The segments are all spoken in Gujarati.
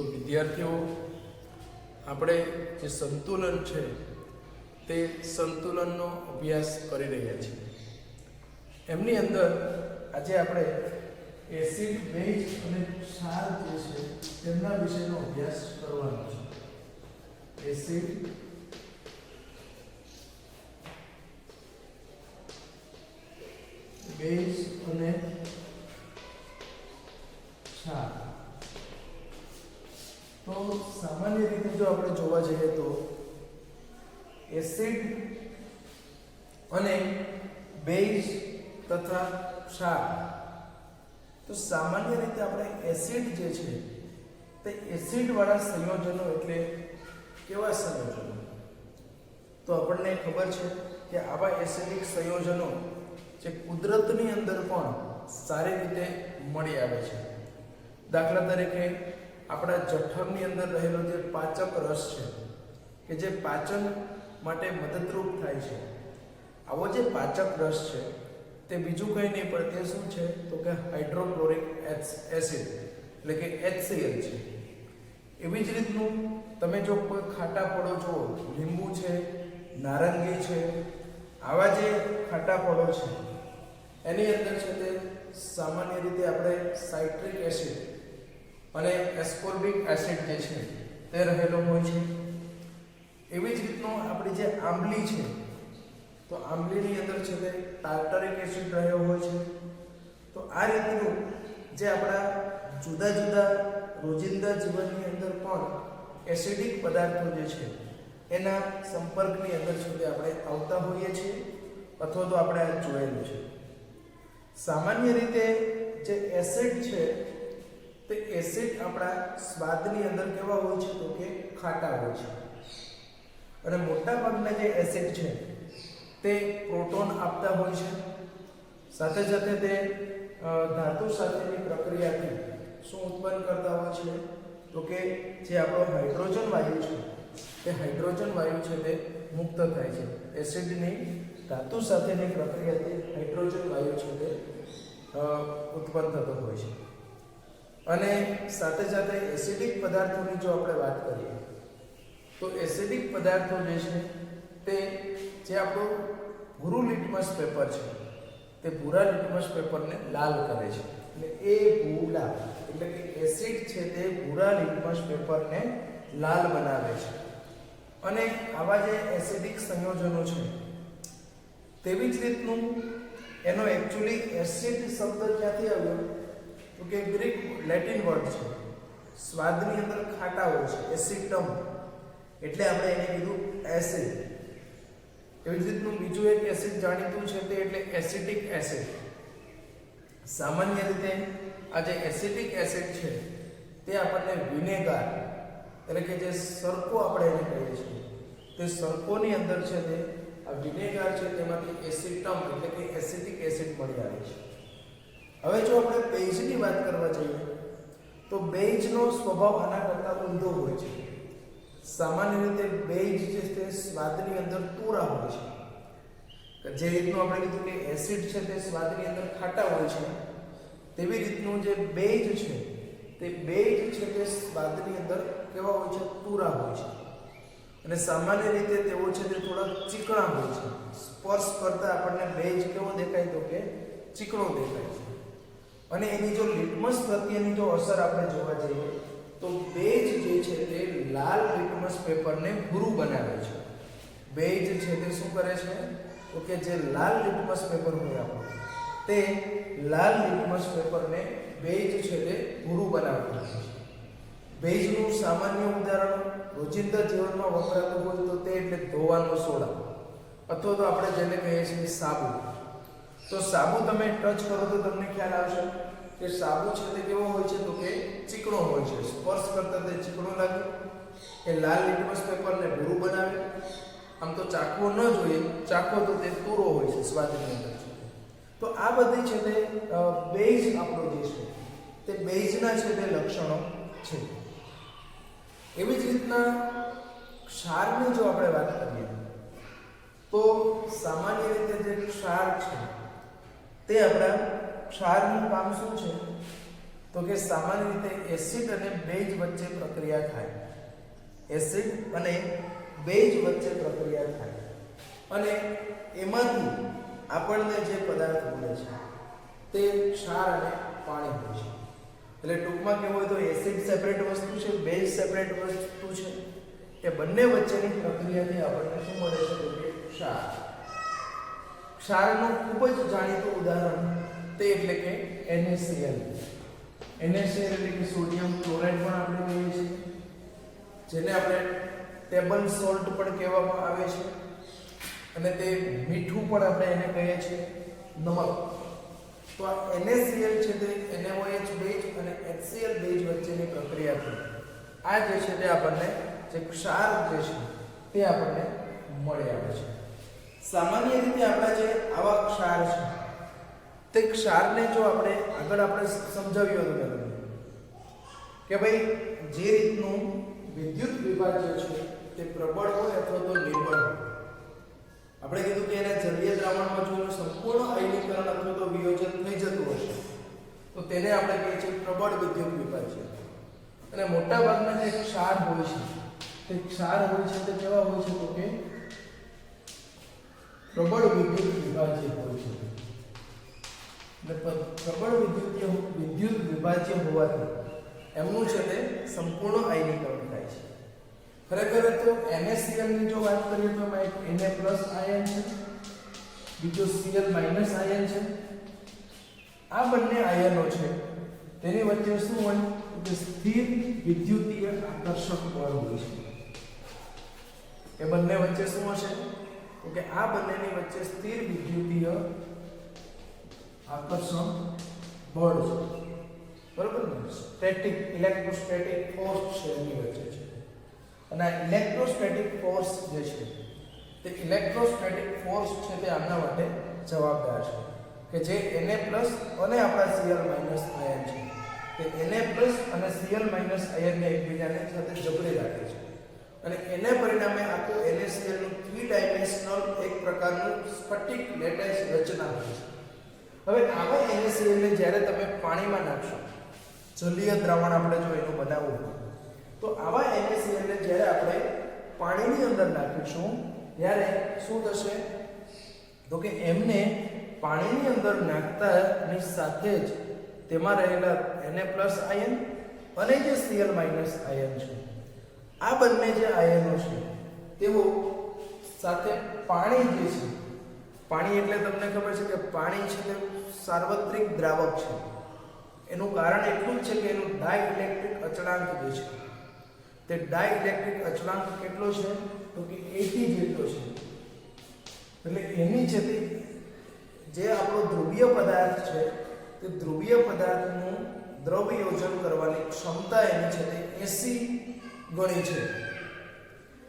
તો વિદ્યાર્થીઓ, આપણે જે સંતુલન છે તે સંતુલનનો અભ્યાસ કરી રહ્યા છીએ. એમની અંદર આજે આપણે એસિડ, બેઝ અને ક્ષાર જે છે તેમના વિશેનો અભ્યાસ કરવાનો છે. એસિડ, બેઝ અને ક્ષાર. તો સામાન્ય રીતે જો આપણે જોવા જઈએ તો એસિડ અને બેઝ તથા ક્ષાર, તો સામાન્ય રીતે આપણે એસિડ જે છે તે એસિડ વાળા સંયોજનો એટલે કેવા સંયોજનો? તો આપણને ખબર છે કે આવા એસિડિક સંયોજનો જે કુદરતની અંદર પણ સારી રીતે મળી આવે છે. દાખલા તરીકે આપણા જઠરની અંદર રહેલો જે પાચક રસ છે કે જે પાચન માટે મદદરૂપ થાય છે, આવો જે પાચક રસ છે તે બીજું કંઈ નહીં પણ તે શું છે તો કે હાઇડ્રોક્લોરિક એસિડ એટલે કે HCl છે. એવી જ રીતનું તમે જો કોઈ ખાટા ફળો જુઓ, લીંબુ છે, નારંગી છે, આવા જે ખાટા ફળો છે એની અંદર છે તે સામાન્ય રીતે આપણે સાઇટ્રિક એસિડ અને એસ્કોર્બિક એસિડ જે છે તે રહેલો હોય છે. એવી જ રીતનું આપણી જે આંબલી છે તો આંબલીની અંદર છે તે ટાર્ટરિક એસિડ રહ્યો હોય છે. તો આ રીતનું જે આપણા જુદા જુદા રોજિંદા જીવનની અંદર પણ એસિડિક પદાર્થો જે છે એના સંપર્કની અંદર છે તે આપણે આવતા હોઈએ છીએ અથવા તો આપણે આ જોયેલું છે. સામાન્ય રીતે જે એસિડ છે તે એસિડ આપણા સ્વાદની અંદર કેવા હોય છે તો કે ખાટા હોય છે. અને મોટા ભાગના જે એસિડ છે તે પ્રોટોન આપતા હોય છે. સાથે સાથે તે ધાતુ સાથેની પ્રક્રિયાથી શું ઉત્પન્ન કરતા હોય છે તો કે જે આપણો હાઇડ્રોજન વાયુ છે તે હાઇડ્રોજન વાયુ છે તે મુક્ત થાય છે. એસિડની ધાતુ સાથેની પ્રક્રિયાથી હાઇડ્રોજન વાયુ છે તે ઉત્પન્ન થતો હોય છે. અને સાથે સાથે એસિડિક પદાર્થોની જો આપણે વાત કરીએ તો એસિડિક પદાર્થો જે છે તે જે આપણું ભૂરું લિટમસ પેપર છે તે ભૂરા લિટમસ પેપરને લાલ કરે છે. એટલે એ ભૂરા એટલે કે એસિડ છે તે ભૂરા લિટમસ પેપરને લાલ બનાવે છે. અને આવા જે એસિડિક સંયોજનો છે તેવી જ રીતનું એનો એકચ્યુઅલી એસિડ શબ્દ ક્યાંથી આવ્યો તો કે ગ્રીક લેટિન વર્ડ છે. સ્વાદની અંદર ખાટા હોય છે, એસિડમ, એટલે આપણે એને કીધું એસિડ. એવી જ રીતનું બીજું એક એસિડ જાણીતું છે તે એટલે એસિટિક એસિડ. સામાન્ય રીતે આ જે એસિટિક એસિડ છે તે આપણને વિનેગાર એટલે કે જે સરકો આપણે એને કહીએ છીએ તે સરકોની અંદર છે તે આ વિનેગાર છે તેમાંથી એસિટમ એટલે કે એસિટિક એસિડ મળી આવે છે. હવે જો આપણે બેઝની વાત કરવા જઈએ તો બેઝનો સ્વભાવ આના કરતાં ઊંધો હોય છે. સામાન્ય રીતે બેઝ જે તે સ્વાદની અંદર તુરા હોય છે. જે રીતનું આપણે કીધું કે એસિડ છે તે સ્વાદની અંદર ખાટા હોય છે, તેવી રીતનું જે બેઝ છે તે બેઝ છે તે સ્વાદની અંદર કેવા હોય છે? તુરા હોય છે. અને સામાન્ય રીતે તેઓ છે તે થોડા ચીકણા હોય છે. સ્પર્શ કરતા આપણને બેઝ કેવો દેખાય તો કે ચીકણો દેખાય છે. અને એની જો લિટમસ પ્રત્યેની જો અસર આપણે જોવા જઈએ તો બેઝ જે છે તે લાલ લિટમસ પેપરને ભૂરું બનાવે છે. બેઝ છે તે શું કરે છે તો કે જે લાલ લિટમસ પેપર હોય આપણું તે લાલ લિટમસ પેપરને બેઝ છે તે ભૂરું બનાવતું હોય છે. બેઝનું સામાન્ય ઉદાહરણ રોજિંદા જીવનમાં વપરાતું હોય તો તે એટલે ધોવાનો સોડા અથવા તો આપણે જેને કહીએ છીએ સાબુ. તો સાબુ તમે ટચ કરો તો તમને ખ્યાલ આવશે કે સાબુ છે તે કેવો હોય છે તો કે ચીકણો હોય છે. સ્પર્શ કરતા તે ચીકણો લાગે. એ લાલ લિટમસ પેપરને ભૂરું બનાવે. આમ તો ચાખવો ન જોઈએ, ચાખો તો તે તુરો હોય છે સ્વાદની અંદર. તો આ બધી છે તે બેઝ આપણો જે છે તે બેઝના છે તે લક્ષણો છે. એવી જ રીતના ક્ષારની જો આપણે વાત કરીએ તો સામાન્ય રીતે જે ક્ષાર છે તે આપણા ક્ષારનું કામ શું છે તો કે સામાન્ય રીતે એસિડ અને બેઝ વચ્ચે પ્રક્રિયા થાય, એસિડ અને બેઝ વચ્ચે પ્રક્રિયા થાય અને એમાંથી આપણને જે પદાર્થ મળે છે તે ક્ષાર અને પાણી હોય છે. એટલે ટૂંકમાં કેવું હોય તો એસિડ સેપરેટ વસ્તુ છે, બેઝ સેપરેટ વસ્તુ છે, એ બંને વચ્ચેની પ્રક્રિયાથી આપણને શું મળે છે તો કે ક્ષાર. ક્ષારનું ખૂબ જ જાણીતું ઉદાહરણ તે એટલે કે NaCl. NaCl એટલે કે સોડિયમ ક્લોરાઇડ પણ આપણે કહીએ છીએ, જેને આપણે ટેબલ સોલ્ટ પણ કહેવામાં આવે છે અને તે મીઠું પણ આપણે એને કહીએ છીએ નમક. તો આ NaCl છે તે NaOH બેઝ અને HCl બેઝ વચ્ચેની પ્રક્રિયાથી આ જે છે તે આપણને જે ક્ષાર જે છે તે આપણને મળી આવે છે. સામાન્ય રીતે આપણા જે આવા ક્ષાર છે તે ક્ષારને જો આપણે આગળ આપણે સમજાવ્યું હતું કે ભાઈ જે રીતનું વિદ્યુત વિભાજ્ય છે તે પ્રબળ હોય અથવા તો નિર્બળ હોય. આપણે કીધું કે એના જલીય દ્રાવણમાં જો સંપૂર્ણ આયનીકરણ અથવા તો વિયોજન થઈ જતું હશે તો તેને આપણે કહીએ છીએ પ્રબળ વિદ્યુત વિભાજ્ય. અને મોટા ભાગના જે ક્ષાર હોય છે તે ક્ષાર હોય છે તે કેવા હોય છે તો કે પ્રબળ વિદ્યુત વિભાજ્ય હોય છે. પ્રબળ વિદ્યુત વિભાજ્ય હોવાથી એમનું છે તે સંપૂર્ણ આયનીકરણ થાય છે. ખરેખર તો NaCl ની જો વાત કરીએ તો એમાં એક Na+ આયન છે, બીજો Cl- આયન છે. આ બંને આયનો છે તેની વચ્ચે શું હોય કે સ્થિર વિદ્યુતીય આકર્ષક બળ હોય છે. એ બંને વચ્ચે શું હશે તો કે આ બંનેની વચ્ચે સ્થિર વિદ્યુતીય આકર્ષણ બળ છે. બરોબર ને? સ્ટેટિક ઇલેક્ટ્રોસ્ટેટિક ફોર્સ છે એની વચ્ચે છે. અને આ ઇલેક્ટ્રોસ્ટેટિક ફોર્સ જે છે તે ઇલેક્ટ્રોસ્ટેટિક ફોર્સ છે તે આમના માટે જવાબદાર છે કે જે Na+ અને આપણા Cl- આયન છે તે Na+ અને Cl- આયનને એકબીજાને સાથે જકડી રાખે છે અને એને પરિણામે આખું NaCl નું 3 ડાયમેન્શનલ એક પ્રકારનું સ્ફટિક લેટાઈસ રચના હોય છે. હવે આવા NaCl ને જ્યારે તમે પાણીમાં નાખશો, જલીય દ્રાવણ આપણે જો એનું બનાવવું હોય તો આવા NaCl ને જ્યારે આપણે પાણીની અંદર નાખીશું ત્યારે શું થશે તો કે એમને પાણીની અંદર નાખતાની સાથે જ તેમાં રહેલા Na+ આયન અને જે Cl- આયન છે આ બંને જે આયનો છે તેઓ સાથે પાણી જે છે, પાણી એટલે તમને ખબર છે કે પાણી છે તે સાર્વત્રિક દ્રાવક છે. એનું કારણ એટલું જ છે કે એનું ડાઇલેક્ટ્રિક અચળાંક જે છે તે ડાઇલેક્ટ્રિક અચળાંક કેટલો છે તો કે 80 જેટલો છે. એટલે એની છે તે જે આપણો ધ્રુવીય પદાર્થ છે તે ધ્રુવીય પદાર્થનું દ્રવ્યોજન કરવાની ક્ષમતા એની છે તે 80 ગણી છે.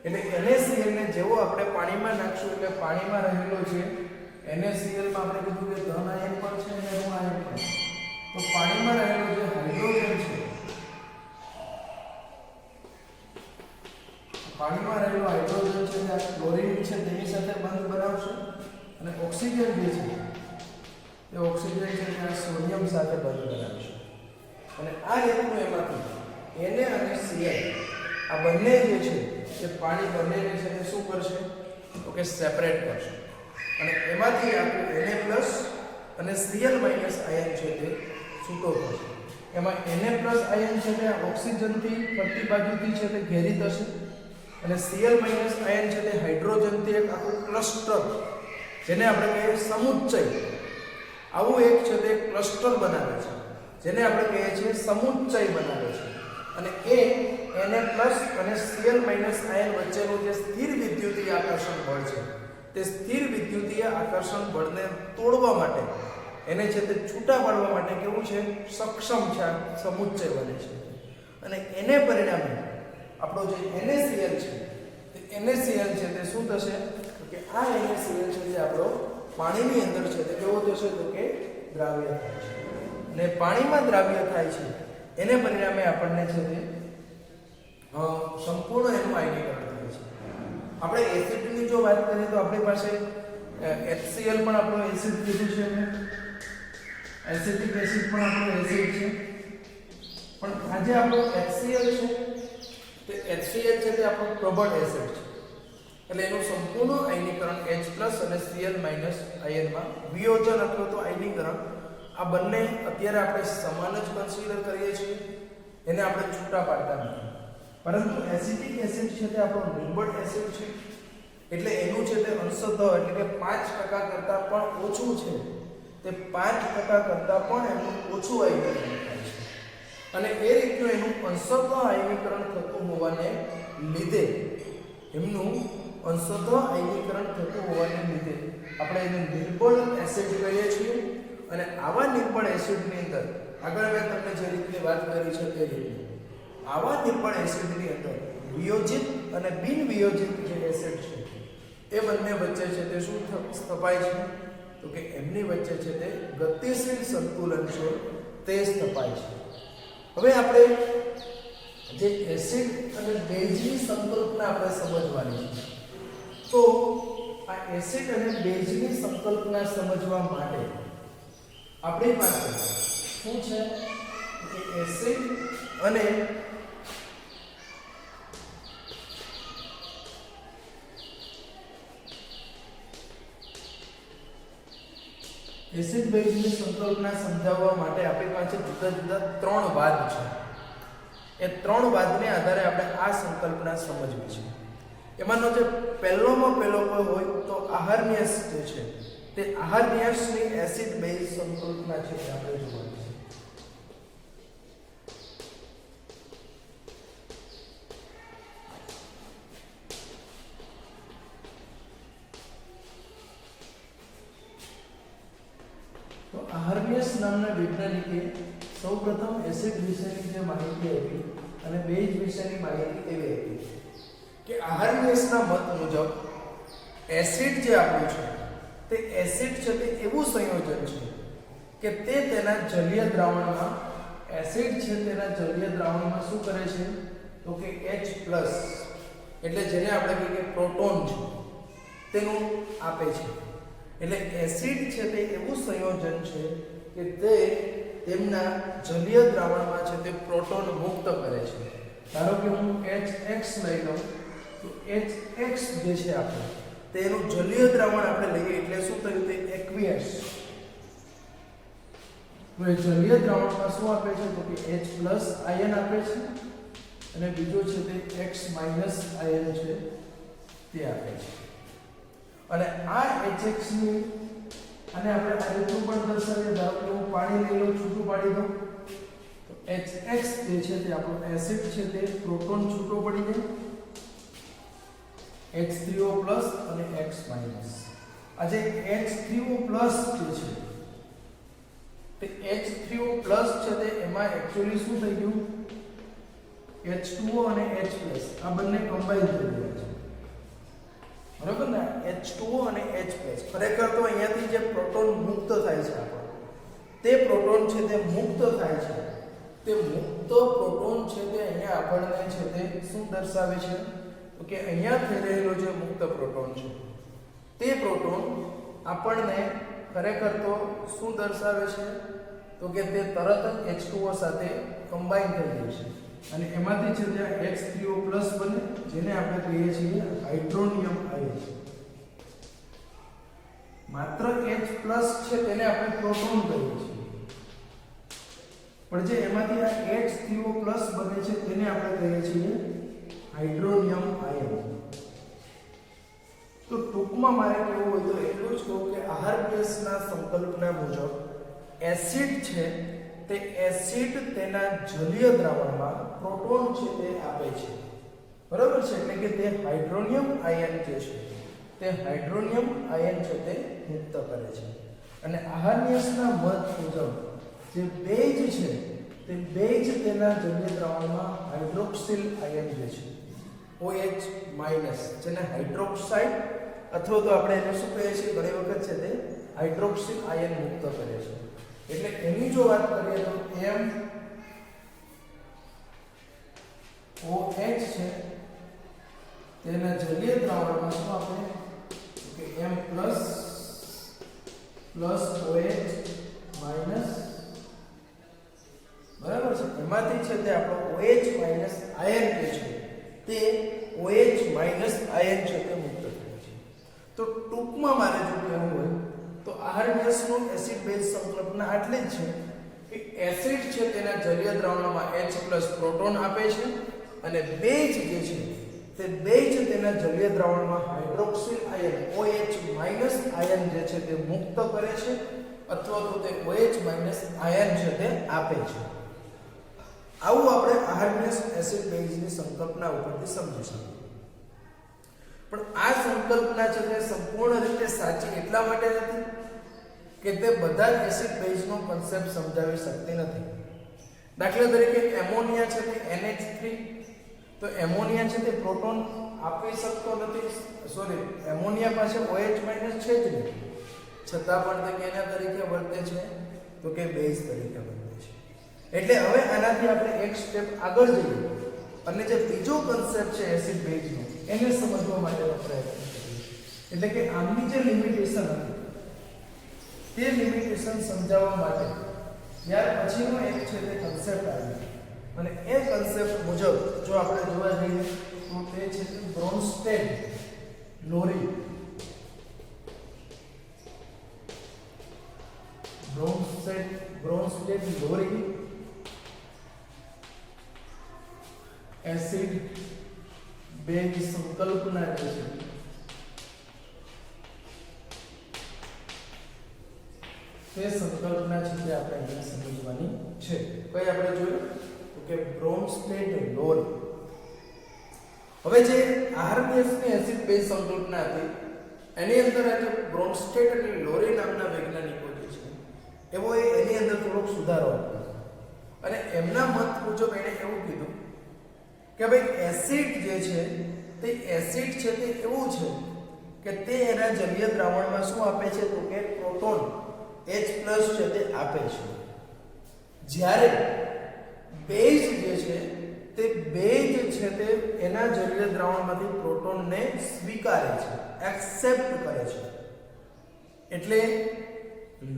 એટલે NaCl ને જેવો આપણે પાણીમાં નાખશું એટલે પાણીમાં રહેલો છે NaCl માં આપણે કીધું કે ધન આયન પણ છે અને ઋણ આયન પણ. તો પાણીમાં રહેલો જે હાઇડ્રોજન છે, પાણીમાં રહેલો હાઇડ્રોજન છે જે ક્લોરીન છે તેની સાથે બંધ બનાવશે અને ઓક્સિજન જે છે એ ઓક્સિજન છે તે સોડિયમ સાથે બંધ બનાવશે. અને આ રીતનું એમાંથી Na અને Cl આ બંને જે છે એ પાણી બંનેને છે તે શું કરશે તો કે સેપરેટ કરશે અને એમાંથી આપણું Na+ અને Cl- આયન છે તે છૂટો થશે. એમાં Na+ આયન છે તે ઓક્સિજનથી ફરતી બાજુથી છે તે ઘેરી થશે અને Cl- આયન છે તે હાઇડ્રોજનથી એક આખું ક્લસ્ટર, જેને આપણે કહીએ સમુચ્ચય, આવું એક છે તે ક્લસ્ટર બનાવે છે જેને આપણે કહીએ છીએ સમુચ્ચય બનાવે છે. અને એ Na+ અને Cl- આયન વચ્ચેનું જે સ્થિર વિદ્યુતીય આકર્ષણ બળ છે તે સ્થિર વિદ્યુતીય આકર્ષણ બળને તોડવા માટે, એને છે તે છૂટા પાડવા માટે કેવું છે સક્ષમ છે, આ સમુચ્ચય બને છે. અને એને પરિણામે આપણો જે NaCl છે તે NaCl છે તે શું થશે તો કે આ NaCl છે જે આપણો પાણીની અંદર છે તે કેવો થશે તો કે દ્રાવ્ય થાય છે. અને પાણીમાં દ્રાવ્ય થાય છે એને પરિણામે આપણને છે તે સંપૂર્ણ એનું આયનીકરણ થાય છે. આપણે એસિડની જો વાત કરીએ તો આપણી પાસે HCl પણ આપણો એસિડ કીધું છે, એસિટિક એસિડ પણ આપણો એસિડ છે. આજે આપણો HCl છે તે HCl છે તે આપણો પ્રબળ એસિડ છે, એટલે એનું સંપૂર્ણ આયનીકરણ H+ અને Cl- આયનમાં વિયોજન અથવા તો આયનીકરણ આ બંને અત્યારે આપણે સમાન જ કન્સિડર કરીએ છીએ, એને આપણે છૂટા પાડતા નથી. પરંતુ એસિટિક એસિડ છે તે આપણો નિર્બળ એસિડ છે, એટલે એનું છે તે અંશતઃ એટલે કે 5% કરતાં પણ ઓછું છે, તે 5% કરતાં પણ એનું ઓછું આયનીકરણ થાય છે. અને એ રીતનું એનું અંશતઃ આયનીકરણ થતું હોવાને લીધે એમનું અંશતઃ આયનીકરણ થતું હોવાને લીધે આપણે એને નિર્બળ એસિડ કહીએ છીએ. અને આવા નિર્બળ એસિડની અંદર આગળ મેં તમને જે રીતની વાત કરી છે તે રીતે આવા નિર્બળ એસિડની અંદર વિયોજિત અને બિન વિયોજિત જે એસિડ છે એ બંને વચ્ચે છે તે શું સ્થપાય છે, તો કે એમની વચ્ચે છે તે ગતિશીલ સંતુલન છે તે સ્થપાય છે. હવે આપણે જે એસિડ અને બેઝની સંકલ્પના આપણે સમજવાની છે, તો આ એસિડ અને બેઝની સંકલ્પના સમજવા માટે આપણી પાસે શું છે કે એસિડ અને એસિડ બેઝની સંકલ્પના સમજાવવા માટે આપણી પાસે જુદા જુદા 3 વાદ છે. એ 3 વાદને આધારે આપણે આ સંકલ્પના સમજવી છે. એમાંનો જે પહેલોમાં પહેલો કોઈ હોય તો આહારન્યાસ જે છે તે આહારન્યાસની એસિડ બેઝ સંકલ્પના છે તે આપણે જોવાની છે. તો આહારન્યાસ નામના વૈજ્ઞાનિકે સૌપ્રથમ એસિડ વિશેની જે માહિતી આપી અને બેઝ વિશેની માહિતી એવી આપી કે આહારન્યાસના મત મુજબ એસિડ જે આપણું છે તે એસિડ છે તે એવું સંયોજન છે કે તે તેના જલીય દ્રાવણમાં એસિડ છે તેના જલીય દ્રાવણમાં શું કરે છે તો કે H+ એટલે જેને આપણે કહીએ પ્રોટોન છે તેનું આપે છે. એટલે એસિડ છે તે એવું સંયોજન છે કે તે તેમના જલીય દ્રાવણમાં છે તે પ્રોટોન મુક્ત કરે છે. ધારો કે હું HX લઈ લઉં તો HX જે છે આપણે તેનું જલીય દ્રાવણ આપણે લઈએ એટલે શું થયું તે એક્વિયસ. તો એ જલીય દ્રાવણમાં શું આપે છે તો કે H+ આયન આપે છે અને બીજો છે તે X- આયન છે તે આપે છે. અને આ HX ની અને આપણે આ રીતનું પણ દર્શાવીએ, ધારો કે હું પાણી લઈ લઉં, છૂટું પાડી દઉં તો HX જે છે તે આપણો એસિડ છે તે પ્રોટોન છૂટો પડી જાય, H3O+ અને X-. આ જે H3O+ જે છે તે H3O+ છે તે એમાં એક્ચ્યુઅલી શું થઈ ગયું H2O અને H+ આ બંને કમ્બાઈન થઈ ગયા છે, બરાબર ને. H2O અને H+ ખરેખર તો અહીંયાથી જે પ્રોટોન મુક્ત થાય છે આપણો તે પ્રોટોન છે તે મુક્ત થાય છે, તે મુક્ત પ્રોટોન છે તે અહીંયા આપણને છે તે શું દર્શાવે છે તો કે અહીંયા થઈ રહેલો જે મુક્ત પ્રોટોન છે તે પ્રોટોન આપણને ખરેખર તો શું દર્શાવે છે તો કે તે તરત જ H2O સાથે કમ્બાઈન થઈ જાય છે અને એમાંથી છે ત્યાં H3O+ બને જેને આપણે કહીએ છીએ હાઇડ્રોનિયમ આયન. માત્ર H+ છે તેને આપણે પ્રોટોન કહીએ છીએ, પણ જે એમાંથી આ H3O+ બને છે તેને આપણે કહીએ છીએ હાઇડ્રોનિયમ આયન. તો ટૂંકમાં મારે કહેવું હોય તો એટલું જ કહું કે આહારન્યાસના સંકલ્પના મુજબ એસિડ છે તે એસિડ તેના જલીય દ્રાવણમાં પ્રોટોન છે તે આપે છે, બરાબર છે. એટલે કે તે હાઇડ્રોનિયમ આયન જે છે તે હાઇડ્રોનિયમ આયન છે તે મુક્ત કરે છે. અને આહારન્યાસના મત મુજબ જે બેઝ છે તે બેઝ તેના જલીય દ્રાવણમાં હાઇડ્રોક્સિલ આયન જે છે OH- જેને હાઇડ્રોક્સાઇડ અથવા તો આપણે એને શું કહીએ છીએ ઘણી વખત છે તે હાઇડ્રોક્સિલ આયન મુક્ત કરે છે. એટલે એની જો વાત કરીએ તો MOH છે તેના જલીય દ્રાવણમાં શું આપે કે M+ OH- બરાબર બરાબર છે, એમાંથી છે તે આપણો OH માઈનસ આયન જે છે તે OH માઈનસ આયન છે તે મુક્ત થાય છે. તો ટૂંકમાં મારે જો કહેવું હોય તો આહારન્યાસનું એસિડ બેઝ સંકલ્પના આટલી જ છે કે એસિડ છે તેના જલીય દ્રાવણમાં H+ પ્રોટોન આપે છે અને બેઝ જે છે તે બેઝ તેના જલીય દ્રાવણમાં hydroxyl ion OH minus ion જે છે તે મુક્ત કરે છે અથવા તો તે OH માઈનસ આયન છે તે આપે છે. આવું આપણે આહારન્યાસ એસિડ બેઝની સંકલ્પના ઉપરથી સમજી શકીએ. પણ આ સંકલ્પના છે તે સંપૂર્ણ રીતે સાચી એટલા માટે નથી કે તે બધા જ એસિડ બેઝનો કોન્સેપ્ટ સમજાવી શકતી નથી. દાખલા તરીકે એમોનિયા છે તે NH3, તો એમોનિયા છે તે પ્રોટોન આપી શકતો નથી, સોરી એમોનિયા પાસે OH માઈનસ છે જ નહીં, છતાં પણ તે કેના તરીકે વર્તે છે તો કે બેઝ તરીકે વર્તે છે. એટલે હવે આનાથી આપણે એક સ્ટેપ આગળ જઈએ અને જે બીજો કોન્સેપ્ટ છે એસિડ બેઝનો એને સમજવા માટેનો પ્રયત્ન કરીએ. એટલે કે આમની જે લિમિટેશન હતી તે લિમિટેશન સમજાવવા માટે ત્યાર પછીનો એક છે તે કોન્સેપ્ટ આવ્યો અને એ કોન્સેપ્ટ મુજબ જો આપણે જોવા જઈએ તો તે છે બ્રોન્સ્ટેડ લોરી એસિડ બેઝ સંકલ્પના જે છે તે સંકલ્પના છે તે આપણે અહીંયા સમજવાની છે. કઈ આપણે જોયું તો કે બ્રોન્સ્ટેડ લોરી. હવે જે આહારન્યાસની એસિડ બેઝ સંકલ્પના હતી એની અંદર આજે બ્રોન્સ્ટેડ અને લોરી નામના વૈજ્ઞાનિકો જે છે એવો એની અંદર થોડોક સુધારો આપ્યો અને એમના મત મુજબ એણે એવું કીધું કે ભાઈ એસિડ જે છે તે એસિડ છે તે એવું છે કે તે એના જલીય દ્રાવણમાં શું આપે છે તો કે પ્રોટોન H+ છે તે આપે છે. જ્યારે બેઝ જે છે તે બેઝ છે તે એના જલીય દ્રાવણમાંથી પ્રોટોનને સ્વીકારે છે, એક્સેપ્ટ કરે છે. એટલે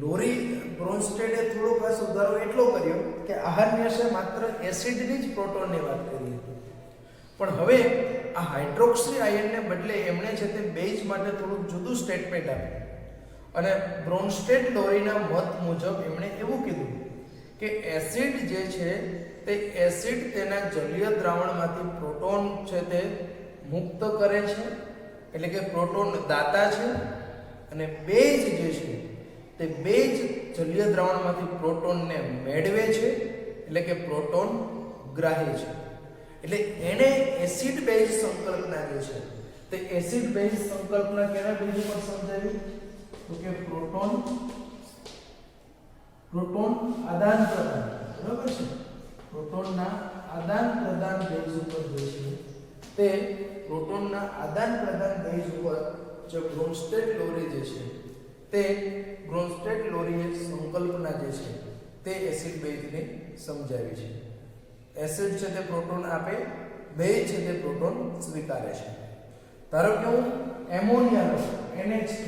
લોરી બ્રોન્સ્ટેડે થોડોક આ સુધારો એટલો કર્યો કે આહારન્યાસે માત્ર એસિડની જ પ્રોટોનની વાત કરી હતી, પણ હવે આ હાઇડ્રોક્સી આયનને બદલે એમણે છે તે બેઝ માટે થોડું જુદું સ્ટેટમેન્ટ આપ્યું અને બ્રોન્સ્ટેડ લોરીના મત મુજબ એમણે એવું કીધું કે એસિડ જે છે તે એસિડ તેના જલીય દ્રાવણમાંથી પ્રોટોન છે તે મુક્ત કરે છે, એટલે કે પ્રોટોન દાતા છે, અને બેઝ જે છે તે બેઝ જલીય દ્રાવણમાંથી પ્રોટોનને મેળવે છે, એટલે કે પ્રોટોન ગ્રાહી છે. એટલે એણે એસિડ બેઝ સંકલ્પના જે છે તે એસિડ બેઝ સંકલ્પના કેના બેઝ પર સમજાવી તો કે પ્રોટોન આદાન પ્રદાન, બરાબર છે, પ્રોટોનના આદાન પ્રદાન બેઝ ઉપર જે છે તે પ્રોટોનના આદાન પ્રદાન બેઝ ઉપર જે બ્રોન્સ્ટેડ લોરી જે છે તે બ્રોન્સ્ટેડ લોરીએ સંકલ્પના જે છે તે એસિડ બેઝને સમજાવી છે. એસિડ છે તે પ્રોટોન આપે, બેઝ છે તે પ્રોટોન સ્વીકારે છે. ધારો કે હું એમોનિયા લઉં NH3,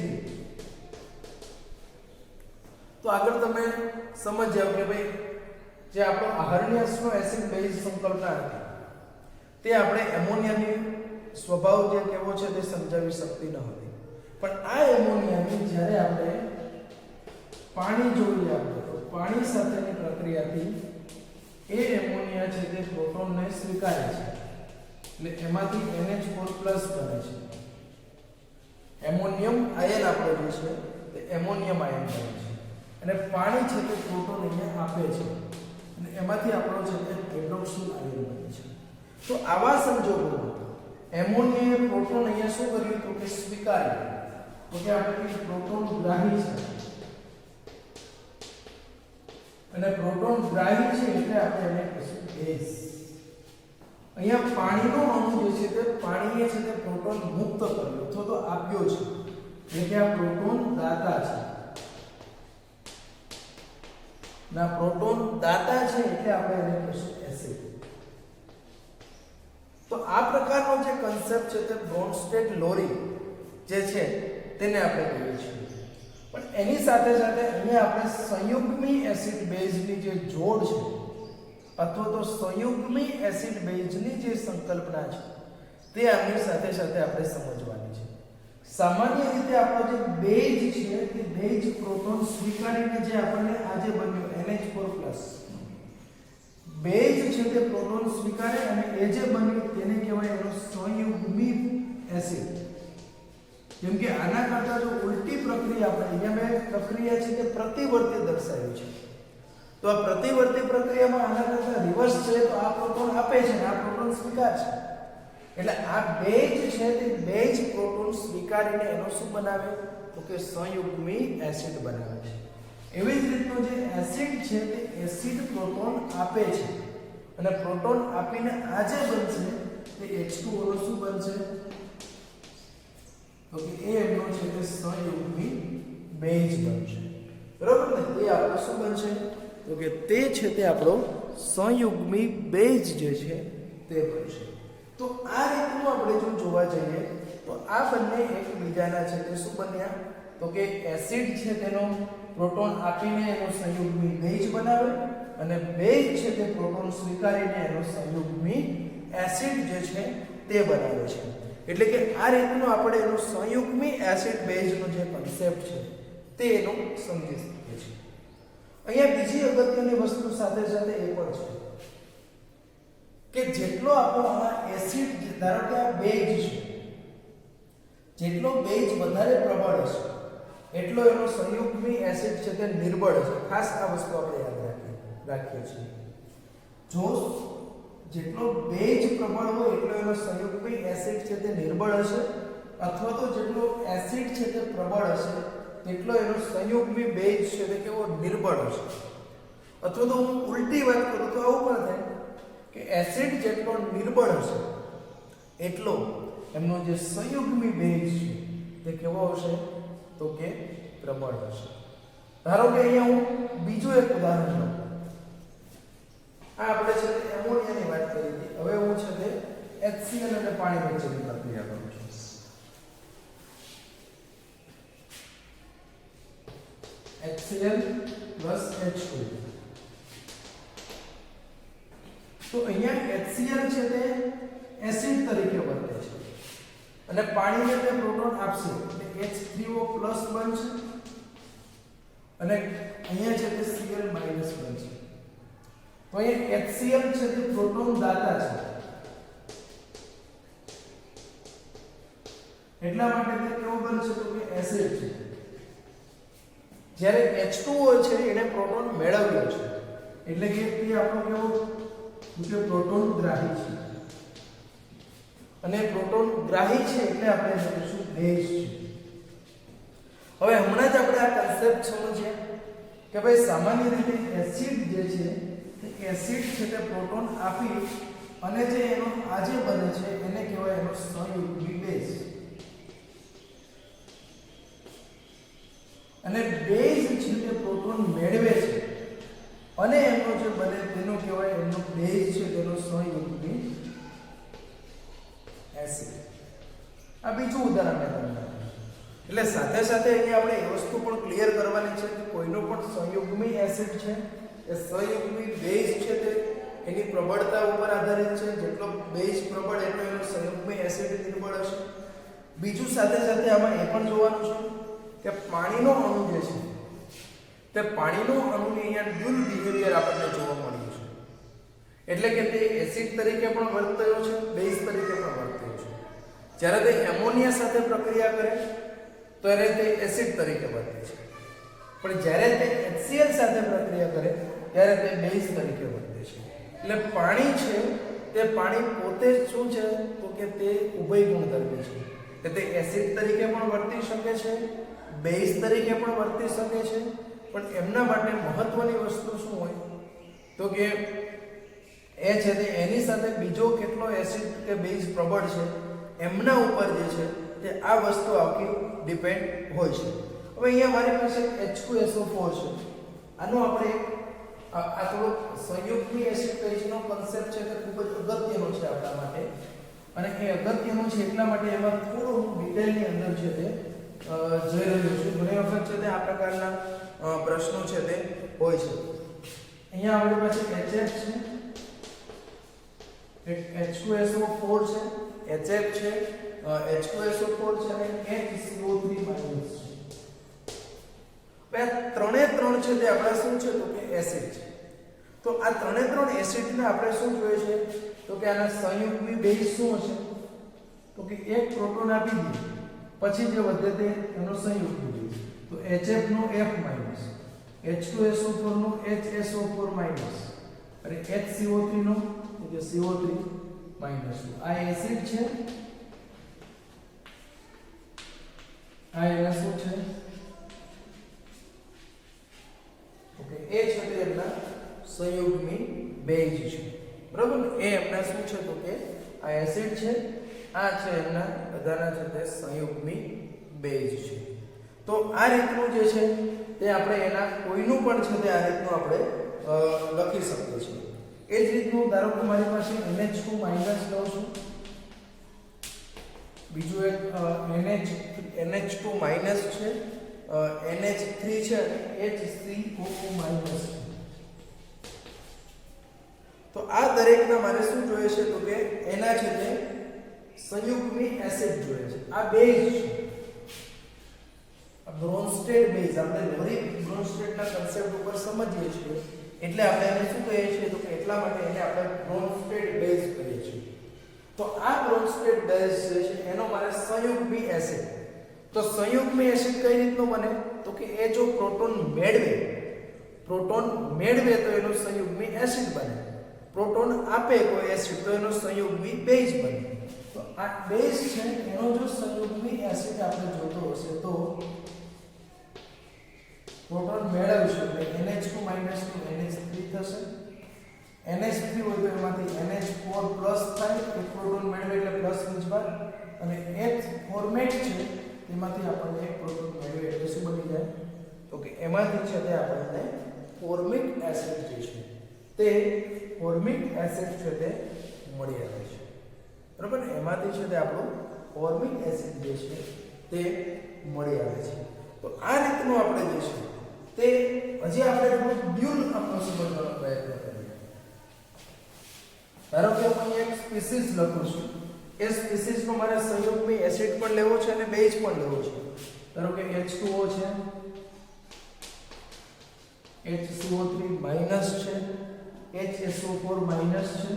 તો આગળ તમે સમજ જાવ કે ભાઈ જે આપણો આહારન્યાસનો એસિડ બેઝ સંકલ્પના હતી તે આપણે એમોનિયાની સ્વભાવ જે કેવો છે તે સમજાવી શકતી ન હતી, પણ આ એમોનિયાની જ્યારે આપણે પાણી જોઈએ આપણે તો પાણી સાથેની પ્રક્રિયાથી એ એમોનિયા છે તે પ્રોટોનને સ્વીકારે છે, એટલે એમાંથી NH4+ બને છે. એમોનિયમ આયન આપણો જે છે તે એમોનિયમ આયન બને છે અને પાણી છે તે પ્રોટોન અહીંયા આપે છે અને એમાંથી આપણો છે તે હાઇડ્રોક્સિલ આયન બને છે. તો આવા સંજોગોમાં એમોનિયાએ પ્રોટોન અહીંયા શું કર્યું તો કે સ્વીકાર્યું, તો કે આપણે પ્રોટોન ગ્રાહી છે અને પ્રોટોન ગ્રાહી છે એટલે આપણે એને કહીશું બેઝ. અહીંયા પાણીનો અણુ જે છે તે પાણીએ છે તે પ્રોટોન મુક્ત કર્યો અથવા તો આપ્યો છે, એટલે કે આ પ્રોટોન દાતા છે. ના પ્રોટોન દાતા છે એટલે આપણે એને કહીશું એસિડ. તો આ પ્રકારનો જે કન્સેપ્ટ છે તે બ્રોન્સ્ટેડ લોરી જે છે તેને આપણે કહીએ છીએ. પણ એની સાથે સાથે અહીંયા આપણે સંયુગ્મી એસિડ બેઝની જે જોડ છે અથવા તો સંયુગ્મી એસિડ બેઝની જે સંકલ્પના છે તે આની સાથે સાથે આપણે સમજવાની છે. સામાન્ય રીતે આપણો જે બેઝ છે તે બેઝ પ્રોટોન સ્વીકારીને જે આપણને આજે બન્યો NH4+ બેઝ છે તે પ્રોટોન સ્વીકારે અને એ જે બન્યું તેને કહેવાય એનો સંયુગ્મી એસિડ. કેમ કે આના કરતા જો ઉલટી પ્રક્રિયા આપણે અહીંયા મેં પ્રક્રિયા છે તે પ્રતિવર્તી દર્શાવી છે. તો આ પ્રતિવર્તી પ્રક્રિયામાં આના કરતા રિવર્સ છે તો આ પ્રોટોન આપે છે અને આ પ્રોટોન સ્વીકારશે. એટલે આ બેઝ છે તે બેઝ પ્રોટોન સ્વીકારીને એનો શું બનાવે તો કે સંયુગ્મી એસિડ બનાવે છે. એવી જ રીતનો જે એસિડ છે તે એસિડ પ્રોટોન આપે છે અને પ્રોટોન આપીને આ જે બનશે તે H2O નો શું બનશે તો કે એ એમનો છે તે સંયુગ્મી બેઝ બનશે. બરાબર ને? એ આપણો શું બનશે તો કે તે છે તે આપણો સંયુગ્મી બેઝ જે છે તે બનશે. તો આ રીતનું આપણે જો જોવા જઈએ તો આ બંને એકબીજાના છે તે શું બન્યા તો કે એસિડ છે તેનો પ્રોટોન આપીને એનો સંયુગ્મી બેઝ બનાવે અને બેઝ છે તે પ્રોટોન સ્વીકારીને એનો સંયુગ્મી એસિડ જે છે તે બનાવે છે. એટલે કે આ રીતનું આપણે એનો સંયુગ્મી એસિડ બેઝનો જે કન્સેપ્ટ છે તે એનો સમજી શકીએ છીએ. અહીંયા બીજી અગત્યની વસ્તુ સાથે સાથે એ પણ છે કે જેટલો આપણો આ એસિડ ધારો કે આ બેઝ છે જેટલો બેઝ વધારે પ્રબળ હશે એટલો એનો સંયુગ્મી એસિડ છે તે નિર્બળ હશે. ખાસ આ વસ્તુ આપણે યાદ રાખીએ છીએ. જો જેટલો બેઝ પ્રબળ હોય એટલો એનો સંયુગ્મી એસિડ છે તે નિર્બળ હશે અથવા તો જેટલો એસિડ છે તે પ્રબળ હશે તેટલો એનો સંયુગ્મી બેઝ છે તે કેવો નિર્બળ હશે. અથવા તો હું ઉલટી વાત કરું તો આવું પણ થાય કે એસિડ જેટલો નિર્બળ હશે એટલો એમનો જે સંયુગ્મી બેઝ છે તે કેવો હશે તો કે પ્રબળ હશે. ધારો કે અહીંયા હું બીજું એક ઉદાહરણ લઉં. આ આપણે છે તે એમોનિયાની વાત કરી હતી. હવે હું છે તે HCl અને પાણી વચ્ચેની પ્રક્રિયા કરું છું. HCl + H2. તો અહીંયા HCl છે તે એસિડ તરીકે વર્તે છે અને પાણીને તે પ્રોટોન આપશે એટલે H3O+ બનશે અને અહીંયા છે તે Cl- બનશે. તો અહીંયા HCl છે તે પ્રોટોન દાતા છે એટલા માટે તે કેવો બનશે તો કે એસિડ છે. જ્યારે H2O છે એને પ્રોટોન મેળવ્યો છે એટલે કે તે આપણો કેવો કે પ્રોટોન ગ્રાહી છે અને પ્રોટોન ગ્રાહી છે એટલે આપણે કહીશું બેઝ છે. હવે હમણાં જ આપણે આ કન્સેપ્ટ સમજ્યા કે ભાઈ સામાન્ય રીતે એસિડ જે છે તે એસિડ છે તે પ્રોટોન આપી અને જે એનો આજે બને છે એને કહેવાય એનો સંયુગ્મી બેઝ. અને બેઝ છે તે પ્રોટોન મેળવે છે અને એનો જે બને તેનો કહેવાય એનો બેઝ છે તેનો સંયુગ્મી એસિડ. આ બીજું ઉદાહરણ મેં તમને એટલે સાથે સાથે અહીંયા આપણે એ વસ્તુ પણ ક્લિયર કરવાની છે કે કોઈનો પણ સંયુગ્મી એસિડ છે એ સંયુગ્મી બેઝ છે તે એની પ્રબળતા ઉપર આધારિત છે. જેટલો બેઝ પ્રબળ એટલો એનો સંયુગ્મી એસિડ નિર્બળ હશે. બીજું સાથે સાથે આમાં એ પણ જોવાનું છે કે પાણીનો અણુ જે છે તે પાણીનો અણુની અહીંયા ડ્યુઅલ બિહેવિયર આપણને જોવા મળ્યું છે. એટલે કે તે એસિડ તરીકે પણ વર્ત્યો છે બેઝ તરીકે પણ વર્ત્યો છે. જ્યારે તે એમોનિયા સાથે પ્રક્રિયા કરે તો એને તે એસિડ તરીકે વર્તે છે પણ જ્યારે તે HCl સાથે પ્રક્રિયા કરે ત્યારે તે બેઝ તરીકે વર્તે છે. એટલે પાણી છે તે પાણી પોતે શું છે તો કે તે ઉભય ગુણધર્મી છે કે તે એસિડ તરીકે પણ વર્તી શકે છે બેઝ તરીકે પણ વર્તી શકે છે. પણ એમના માટે મહત્વની વસ્તુ શું હોય તો કે એ છે તે એની સાથે બીજો કેટલો એસિડ કે બેઝ પ્રબળ છે એમના ઉપર જે છે તે આ વસ્તુ આખી ડિપેન્ડ હોય છે. હવે અહીંયા મારી પાસે H2SO4 છે. આનો આપણે આ થોડો સંયુગ્મી એસિડ બેઝનો કન્સેપ્ટ છે તે ખૂબ જ અગત્યનો છે આપણા માટે અને એ અગત્યનો છે એટલા માટે એમાં થોડો હું ડિટેલની અંદર છે તે જઈ રહ્યો છું. ઘણી વખત છે તે આ પ્રકારના પ્રશ્નો છે તે હોય છે. અહીંયા આપણી પાસે HF છે H2SO4 છે, HF છે, H2SO4 છે અને HCO3 માઇનસ છે. હવે ત્રણે ત્રણ છે તે આપણા શું છે તો કે એસિડ છે. તો આ ત્રણે ત્રણ એસિડને આપણે શું જોઈએ છે તો કે આના સંયુગ્મી બેઝ શું હશે તો કે એક પ્રોટોન આપી દઈએ પછી જે વધે તે એનો સંયુગ્મી બેઝ. તો HF નો F માઈનસ, H2SO4 નો HSO4 માઈનસ અને HCO3 નો કે CO3 માઈનસ. આ એસિડ છે, આ એના શું છે ઓકે એ છે તે એમના સંયુગ્મી બેઝ છે. બરાબર ને, એ એમના શું છે તો કે આ એસિડ છે, આ છે એમના બધાના છે તે સંયુગ્મી બેઝ છે. તો આ રીતનું જે છે તે આપણે એના કોઈનું પણ છે તે આ રીતનું આપણે લખી શકીએ છીએ. એ જ રીતનું ધારો કે મારી પાસે NH2 માઈનસ લઉં છું, બીજું એક NH2 માઈનસ છે, NH3 છે અને HCO માઈનસ છે. તો આ દરેકના મારે શું જોઈએ છે તો કે એના છે તે સંયુગ્મી એસિડ જોઈએ છે. આ બેઝ છે, બ્રોન્સ્ટેડ બેઝ. આપણે લોરી બ્રોન્સ્ટેડના કન્સેપ્ટ ઉપર સમજીએ છીએ એટલે આપણે એને શું કહીએ છીએ તો કે એટલા માટે એને આપણે બ્રોન્સ્ટેડ બેઝ કહીએ છીએ. તો આ બ્રોન્સ્ટેડ બેઝ જે છે એનો મારે સંયુગ્મી એસિડ. તો સંયુગ્મી એસિડ કઈ રીતનો બને તો કે એ જો પ્રોટોન મેળવે તો એનો સંયુગ્મી એસિડ બને. પ્રોટોન આપે કોઈ એસિડ તો એનો સંયુગ્મી બેઝ બને. તો આ બેઝ છે એનો જો સંયુગ્મી એસિડ આપણે જોતો હશે તો પ્રોટોન મેળવશે એટલે NH2 માઈનસ નું NH3 થશે. NH3 હોય તો એમાંથી NH4 પ્લસ થાય, એક પ્રોટોન મેળવે એટલે પ્લસ વીજભાર, અને H ફોર્મેટ છે તેમાંથી આપણને એક પ્રોટોન મેળવે એટલે શું બની જાય તો કે એમાંથી છે તે આપણને ફોર્મિક એસિડ જે છે તે ફોર્મિક એસિડ છે તે મળી આવે છે. બરાબર ને, એમાંથી છે તે આપણું ફોર્મિક એસિડ જે છે તે મળી આવે છે. તો આ રીતનું આપણે જે છે તે હજી આપણે થોડું ડ્યુલ આપણો સમજવાનો પ્રયત્ન કરીએ. ધારો કે હું એક સ્પીસીસ લખું છું, એ સ્પીસીસનો મારે સંયુગ્મી એસિડ પણ લેવો છે અને બેઝ પણ લેવો છે. ધારો કે H2O છે, HCO3 માઈનસ છે, HSO4 માઈનસ છે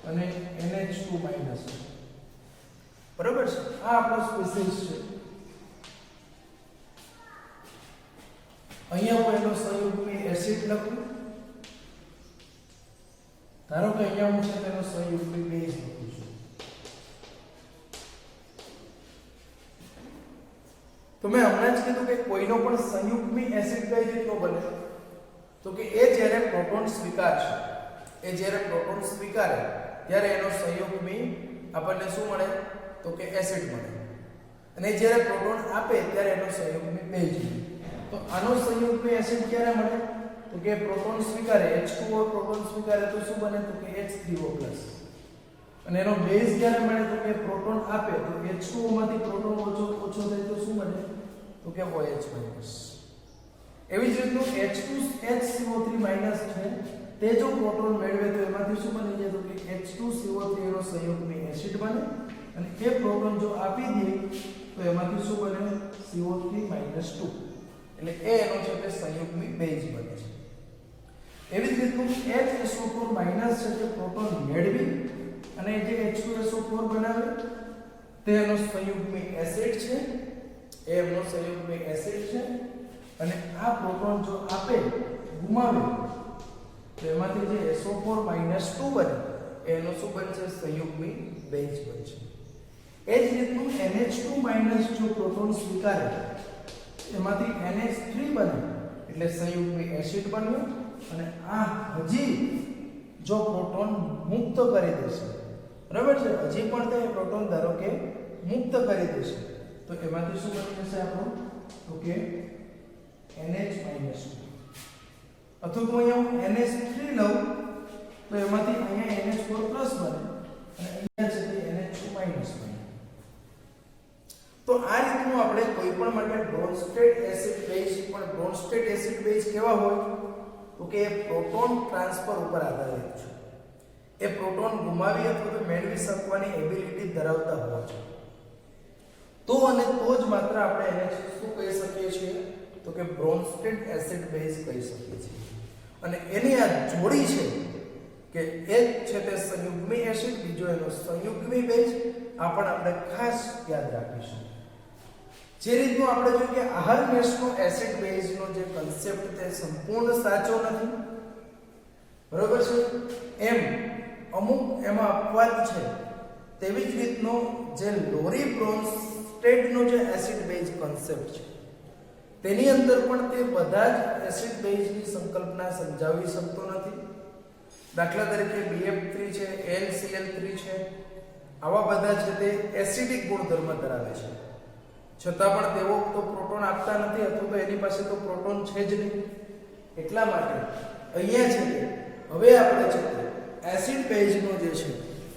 અને NH2 માઈનસ છે. બરાબર છે, આ આપણો સ્પીસીસ છે. અહીંયા હું એનો સંયુગ્મી એસિડ લખું, ધારો કે અહીંયા હું છે તેનો સંયુગ્મી બેઝ લખું છું. તો મેં હમણાં જ કીધું કે કોઈનો પણ સંયુગ્મી એસિડ કઈ રીતનો બને તો કે એ જ્યારે પ્રોટોન સ્વીકારશે, ત્યારે એનો સંયુગ્મી આપણને શું મળે તો કે એસિડ મળે, અને જ્યારે પ્રોટોન આપે ત્યારે એનો સંયુગ્મી બેઝ મળે. તો આનો સંયુગ્મી એસિડ ક્યારે મળે તો કે પ્રોટોન સ્વીકારે, H2O પ્રોટોન સ્વીકારે તો શું બને તો કે H3O+, અને એનો બેઝ ક્યારે મળે તો કે પ્રોટોન આપે તો H2O માંથી પ્રોટોન ઓછો થાય તો શું બને તો કે OH-. એવી જ રીતનું HCO3 માઈનસ છે તે જો પ્રોટોન મેળવે તો એમાંથી શું બની જાય તો કે H2CO3 નો સંયુગ્મી એસિડ બને, અને એ પ્રોટોન જો આપી દે તો એમાંથી શું બને CO3-2, એટલે એ એનો છે તે સંયુગ્મી બેઝ બને છે. એવી જ રીતનું HSO4 માઈનસ છે તે પ્રોટોન મેળવી અને જે H2SO4 બનાવે તે એનો સંયુગ્મી એસિડ છે, એ એનો સંયુગ્મી એસિડ છે, અને આ પ્રોટોન જો આપે ગુમાવે તો એમાંથી જે SO4-2 બને એનો શું બનશે સંયુગ્મી બેઝ બનશે. એ જ રીતનું NH2 માઈનસ જો પ્રોટોન સ્વીકારે એમાંથી NH3 બને એટલે સંયુગ્મી એસિડ બન્યું, અને આ હજી જો પ્રોટોન મુક્ત કરી દેશે, બરાબર છે, હજી પણ તે પ્રોટોન ધારો કે મુક્ત કરી દેશે તો એમાંથી શું બની જશે આપણું તો કે NH-2, અથવા તો અહીંયા હું NH3 લઉં તો એમાંથી અહીંયા NH4+ બને અને અહીંયા છે તે NH2- બને. તો આ રીતનું આપણે કોઈ પણ માટે બ્રોન્સ્ટેડ એસિડ બેઝ, પણ બ્રોન્સ્ટેડ એસિડ બેઝ કેવા હોય તો કે પ્રોટોન ટ્રાન્સફર ઉપર આધારિત છે. એ પ્રોટોન ગુમાવી અથવા તો મેળવી શકવાની એબિલિટી ધરાવતા હોય છે, તો અને તો જ માત્ર આપણે એને શું કહી શકીએ છીએ તો કે બ્રોન્સ્ટેડ એસિડ બેઝ કહી શકીએ છીએ. અને એની આ જોડી છે કે એક છે તે સંયુગ્મી એસિડ, બીજો એનો સંયુગ્મી બેઝ, આ પણ આપણે ખાસ યાદ રાખીશું. જે રીતનું આપણે જોઈએ કે આહારમેશનો એસિડ બેઝનો જે કન્સેપ્ટ તે સંપૂર્ણ સાચો નથી, બરોબર છે, એમ અમુક એમાં અપવાદ છે. તેવી જ રીતનો જે લોરી બ્રોન્સ્ટેડનો જે એસિડ બેઝ કન્સેપ્ટ છે તેની અંદર પણ તે બધા જ એસિડ બેઝની સંકલ્પના સમજાવી શકતો નથી. દાખલા તરીકે BF3 છે, LCl3 છે, આવા બધા છે તે એસિડિક ગુણધર્મ ધરાવે છે, છતાં પણ તેઓ તો પ્રોટોન આપતા નથી અથવા તો એની પાસે તો પ્રોટોન છે જ નહીં. એટલા માટે અહીંયા છે કે હવે આપણે છે એસિડ બેઝનો જે છે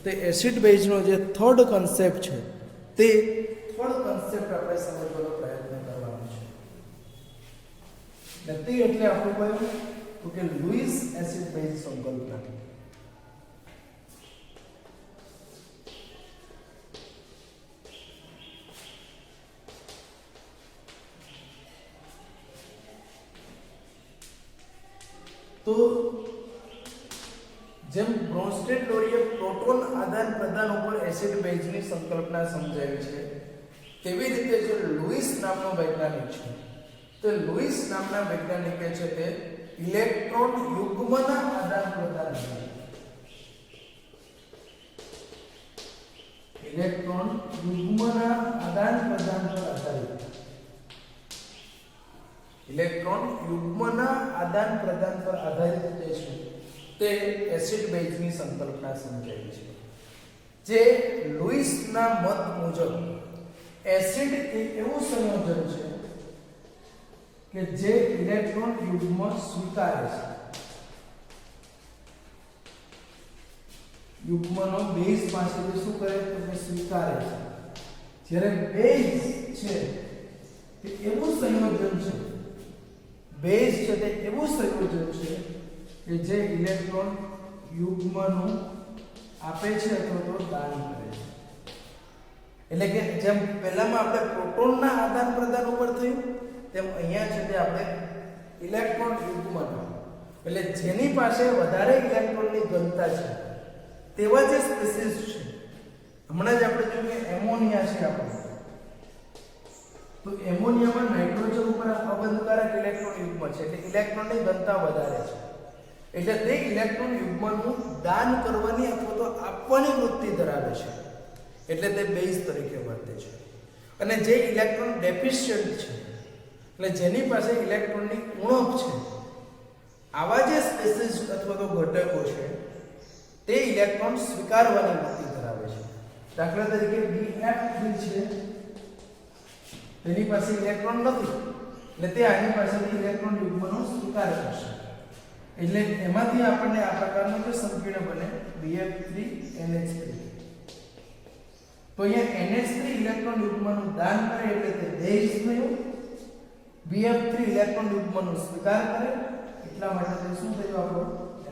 તે એસિડ બેઝનો જે થર્ડ કન્સેપ્ટ છે તે થર્ડ કન્સેપ્ટ આપણે સમજવાનો પ્રયત્ન કરવાનો છે. નથી એટલે આપણું કયું તો કે લુઈસ એસિડ બેઝ સંકલ્પના. તો જેમ બ્રોન્સ્ટેડ લોરીએ પ્રોટોન આદાન પ્રદાન ઉપર એસિડ બેઝની સંકલ્પના સમજાવી છે, તેવી રીતે જે લુઈસ નામનો વૈજ્ઞાનિક છે તે લુઈસ નામના વૈજ્ઞાનિકે છે તે ઇલેક્ટ્રોન યુગ્મના આદાન પ્રદાન ઇલેક્ટ્રોન યુગ્મના આદાન પ્રદાન પર આધારિત ઇલેક્ટ્રોન યુગ્મના આદાન પ્રદાન પર આધારિત જે છે તે એસિડ બેઝની સંકલ્પના સમજાવી છે. જે લુઈસના મત મુજબ એસિડ એ એવું સંયોજન છે કે જે ઇલેક્ટ્રોન યુગ્મ સ્વીકારે છે, યુગ્મનો બેઝ પાસેથી શું કરે તો કે સ્વીકારે છે. જ્યારે બેઝ છે તે એવું સંયોજન છે, બેઝ છે તે એવું સંયોજન છે કે જે ઇલેક્ટ્રોન યુગ્મનું આપે છે અથવા તો દાન કરે છે. એટલે કે જેમ પહેલામાં આપણે પ્રોટોનના આદાન પ્રદાન ઉપર થયું તેમ અહીંયા છે તે આપણે ઇલેક્ટ્રોન યુગ્મનો, એટલે જેની પાસે વધારે ઇલેક્ટ્રોનની ઘનતા છે તેવા જે સ્પીસીસ છે. હમણાં જ આપણે જોઈએ એમોનિયા છે આપણે, તો એમોનિયામાં નાઇટ્રોજન ઉપર અબંધકારક ઇલેક્ટ્રોન યુગ્મ છે, એટલે ઇલેક્ટ્રોનની ઘનતા વધારે છે, એટલે તે ઇલેક્ટ્રોન યુગ્મનું દાન કરવાની અથવા તો આપવાની વૃત્તિ ધરાવે છે, એટલે તે બેઝ તરીકે વર્તે છે. અને જે ઇલેક્ટ્રોન ડેફિશિયન્ટ છે, એટલે જેની પાસે ઇલેક્ટ્રોનની ઉણપ છે, આવા જે સ્પીસીસ અથવા તો ઘટકો છે તે ઇલેક્ટ્રોન સ્વીકારવાની વૃત્તિ ધરાવે છે. દાખલા તરીકે BF3 છે, તેની પાસે ઇલેક્ટ્રોન નથી, એટલે તે આની પાસેથી ઇલેક્ટ્રોન યુગ્મનો સ્વીકાર કરશે. એટલે એમાંથી આપણને આ પ્રકારનું જે સંકીર્ણ બને BF3NH3. તો અહીંયા NH3 ઇલેક્ટ્રોન યુગ્મનું દાન કરે એટલે તે બેઝ થયું, BF3 ઇલેક્ટ્રોન યુગ્મનો સ્વીકાર કરે એટલા માટે તે શું થયું આપણો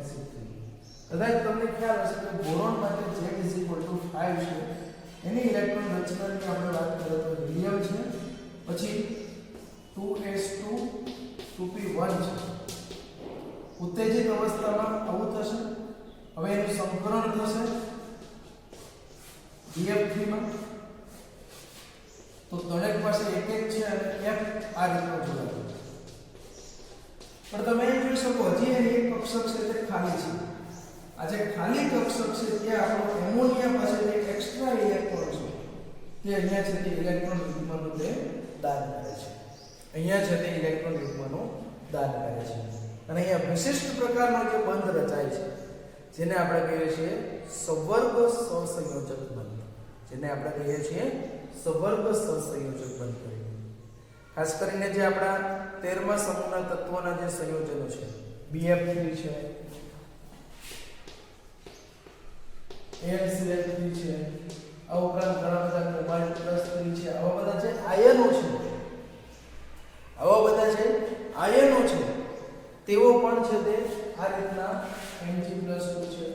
એસિડ થયું. કદાચ તમને ખ્યાલ હશે કે બોરોન માટે Z = 5 છે, એની ઇલેક્ટ્રોન રચનાની આપણે વાત કરીએ તો હિલિયમ છે, પછી 2s2 2p1 છે. ઉત્તેજિત અવસ્થામાં આવું થશે. હવે એનું સંકરણ થશે BF3 માં, તો દરેક પાસે એક એક છે અને F આ રીતનો જોડાયેલો છે. પણ તમે એ જોઈ શકો હજી એની એક કક્ષક છે તે ખાલી છે. આ જે ખાલી કક્ષક છે ત્યાં આપણો એમોનિયા પાસે જે એક્સ્ટ્રા ઇલેક્ટ્રોન છે તે અહીંયા છે તે ઇલેક્ટ્રોન યુગ્મનું તે દાન કરે છે. અહીંયા છે તે ઇલેક્ટ્રોન યુગ્મનું દાન કરે છે. અને અહીંયા વિશિષ્ટ પ્રકારનો જે બંધ રચાય છે જેને આપણે કહીએ છીએ સવર્ગ સહસંયોજક બંધ, જેને આપણે કહીએ છીએ સવર્ગ સહસંયોજક બંધ કરીને. ખાસ કરીને જે આપણા 13મા સમૂહના તત્વોના જે સંયોજનો છે BF3 છે, LCl3 છે, આ ઉપરાંત ઘણા બધા કોબાલ્ટ +3 છે, આવા બધા જે આયનો છે, તેઓ પણ છે તે આ રીતના Mg+2 છે,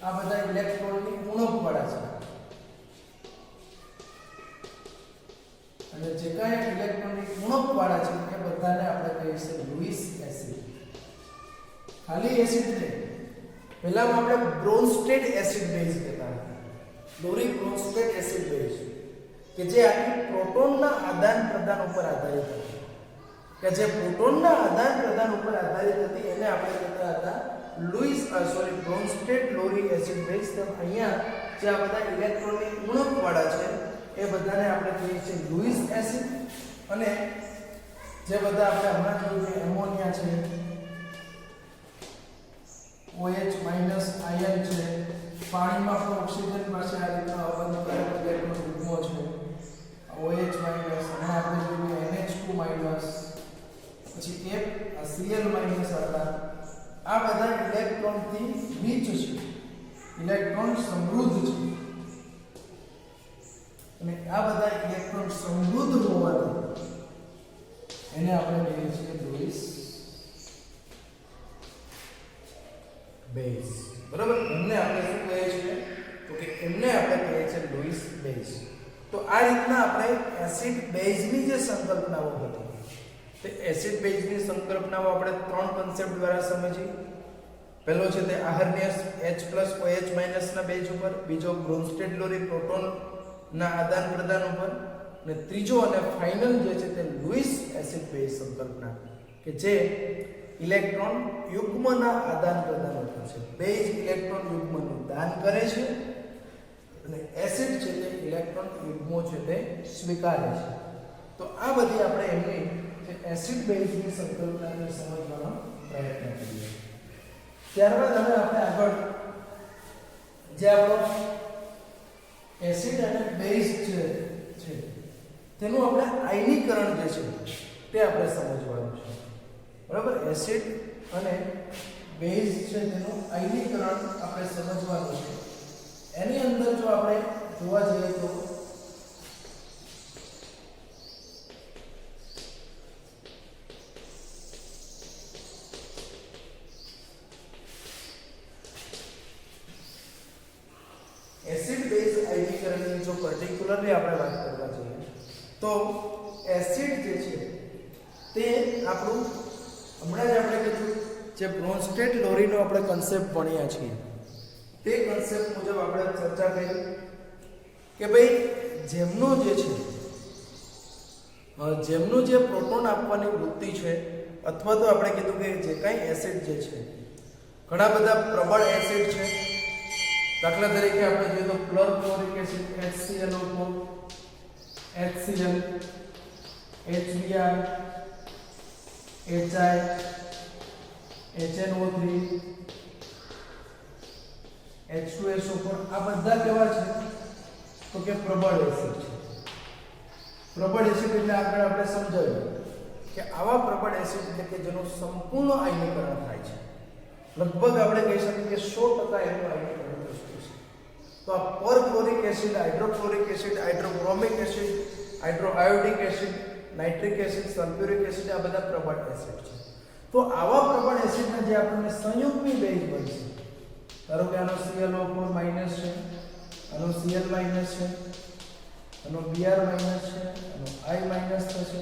આ બધા ઇલેક્ટ્રોનની ઉણપવાળા છે અને જે કાંઈ ઇલેક્ટ્રોનની ઉણપવાળા છે એ બધાને આપણે કહીએ છીએ લુઈસ એસિડ. ખાલી એસિડ નહીં, પહેલામાં આપણે બ્રોન્સ્ટેડ એસિડ બેઝ કહેતા હતા, લોરી બ્રોન્સ્ટેડ એસિડ બેઝ, કે જે આખી પ્રોટોનના આદાન પ્રદાન ઉપર આધારિત હતી, કે જે પ્રોટોનના આદાન પ્રદાન ઉપર આધારિત હતી એને આપણે કહેતા હતા બ્રોન્સ્ટેડ લોરી એસિડ બેઝ. તેમ અહીંયા જે આ બધા ઇલેક્ટ્રોનની ઉણપવાળા છે એ બધાને આપણે કહીએ છીએ લુઈસ એસિડ. અને જે બધા આપણે હમણાં જોયું કે એમોનિયા છે, OH- આયન છે, પાણીમાં પણ ઓક્સિજન પાસે આ રીતના અવલંબન ઇલેક્ટ્રોન યુગ્મો છે, OH- અને આપણે જોયું NH2-, પછી Cl- હતા. આ બધા ઇલેક્ટ્રોનથી રીચ છે, ઇલેક્ટ્રોન સમૃદ્ધ છે, અને આ બધા ઇલેક્ટ્રોન સમૃદ્ધ હોવાથી એને આપણે કહીએ છીએ લુઈસ બેઝ. બરાબર, એમને આપણે શું કહીએ છીએ? તો કે એમને આપણે કહીએ છીએ લુઈસ બેઝ. તો આ રીતના આપણે એસિડ બેઝની જે સંકલ્પનાઓ હતી, તે એસિડ બેઝની સંકલ્પનાઓ આપણે ત્રણ કન્સેપ્ટ દ્વારા સમજી. પહેલો છે તે આહર્નિયસ H+OH- ના બેઝ ઉપર, બીજો બ્રોન્સ્ટેડ લોરી પ્રોટોન ના આદાન પ્રદાન ઉપર, અને ત્રીજો અને ફાઇનલ જે છે તે લુઈસ એસિડ બેઝ સંકલ્પના, કે જે ઇલેક્ટ્રોન યુગ્મના આદાન પ્રદાન ઉપર છે. બેઝ ઇલેક્ટ્રોન યુગ્મનું દાન કરે છે અને એસિડ છે તે ઇલેક્ટ્રોન યુગ્મો છે તે સ્વીકારે છે. તો આ બધી આપણે એમની જે એસિડ બેઝની સંકલ્પનાને સમજવાનો પ્રયત્ન કરીએ. ત્યારબાદ હવે આપણે આગળ જે આપણો એસિડ અને બેઝ છે તેનું આપણે આયનીકરણ જે છે તે આપણે સમજવાનું છે. બરાબર, એસિડ અને બેઝ છે તેનું આયનીકરણ આપણે સમજવાનું છે. એની અંદર જો આપણે જોવા જઈએ તો એસિડ બેઝ આયનીકરણની જો પર્ટિક્યુલરલી આપણે વાત કરવા જઈએ તો એસિડ જે છે તે આપણું હમણાં જ આપણે કીધું જે બ્રોન્સ્ટેડ લોરીનો આપણે કન્સેપ્ટ ભણ્યા છીએ તે કન્સેપ્ટ મુજબ આપણે ચર્ચા કરી કે ભાઈ જેમનું જે પ્રોટોન આપવાની વૃત્તિ છે, અથવા તો આપણે કીધું કે જે કાંઈ એસિડ જે છે, ઘણા બધા પ્રબળ એસિડ છે. દાખલા તરીકે આપણે જોઈએ તો ક્લોરોફ્લોરિક acid HClO4, HCl, HBr, HI, HNO3, H2SO4, આ બધા કેવા છે? તો કે પ્રબળ એસિડ છે. પ્રબળ એસિડ એટલે આપણે સમજાવ્યું કે આવા પ્રબળ એસિડ એટલે કે જેનું સંપૂર્ણ આયનીકરણ થાય છે. લગભગ આપણે કહી શકીએ કે 100% એનું આયનીકરણ થઈ શકે છે. તો આ perchloric acid, hydrofluoric acid, hydrobromic acid, hydroiodic acid, nitric acid, sulphuric acid, આ બધા પ્રબળ એસિડ છે. તો આવા પ્રબળ એસિડના જે આપણને સંયુગ્મી બેઝ બનશે, ધારો કે આનો ClO4- છે, આનો Cl- છે, આનો Br- છે, આનો I- થશે,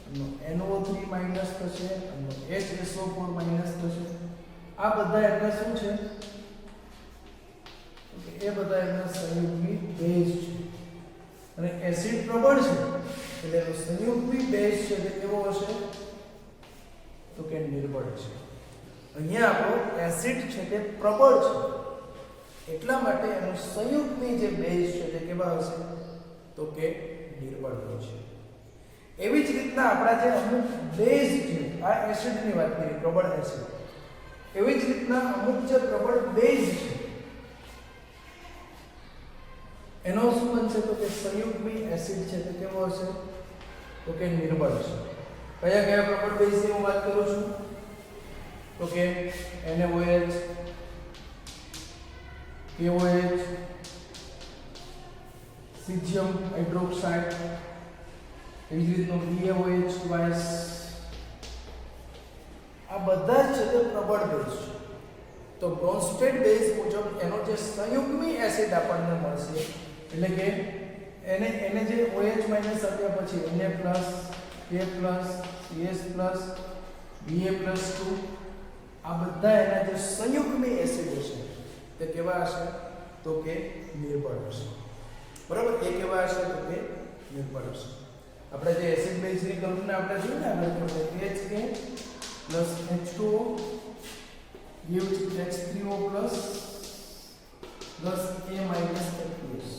આનો NO3- થશે, આનો HSO4- થશે. આ બધા એટલે શું છે? એ બધા એના સંયુગ્મી બેઝ છે. અને એસિડ પ્રબળ છે એટલે એનો સંયુગ્મી બેઝ છે તે કેવો હશે? તો કે નિર્બળ છે. અહીંયા આપણો એસિડ છે તે પ્રબળ છે, એટલા માટે એનું સંયુગ્મી જે બેઝ છે તે કેવા હશે? તો કે નિર્બળ હશે. એવી જ રીતના આપણા જે અમુક બેઝ છે, આ એસિડની વાત કરી, પ્રબળ એસિડ, એવી જ રીતના અમુક જે પ્રબળ બેઝ છે એનો શું બનશે? તો કે સંયુગ્મી એસિડ છે તે કેવો હશે? તો કે નિર્બળ છે. કયા કયા પ્રબળ બેઝની હું વાત કરું છું? તો કે NaOH, KOH, સિજિયમ હાઇડ્રોક્સાઇડ, એવી જ રીતનો BaOH ટ્વાઇસ, આ બધા જ છે તે પ્રબળ બેઝ છે. તો બ્રોન્સ્ટેડ બેઝ મુજબ એનો જે સંયુગ્મી એસિડ આપણને મળશે એટલે કે એને જે OH- આપ્યા પછી Na+, K+, CS+, Ba+2 આ બધા એના જે સંયુગ્મી એસિડ હશે તે કેવા હશે તો કે નિર્બળ હશે. બરાબર, એ કેવા હશે તો કે નિર્બળ હશે. આપણે જે એસિડ બેઝની કલ્પના આપણે જોઈ ને આપણે HA+H2O gives H3O plus A minus H2S.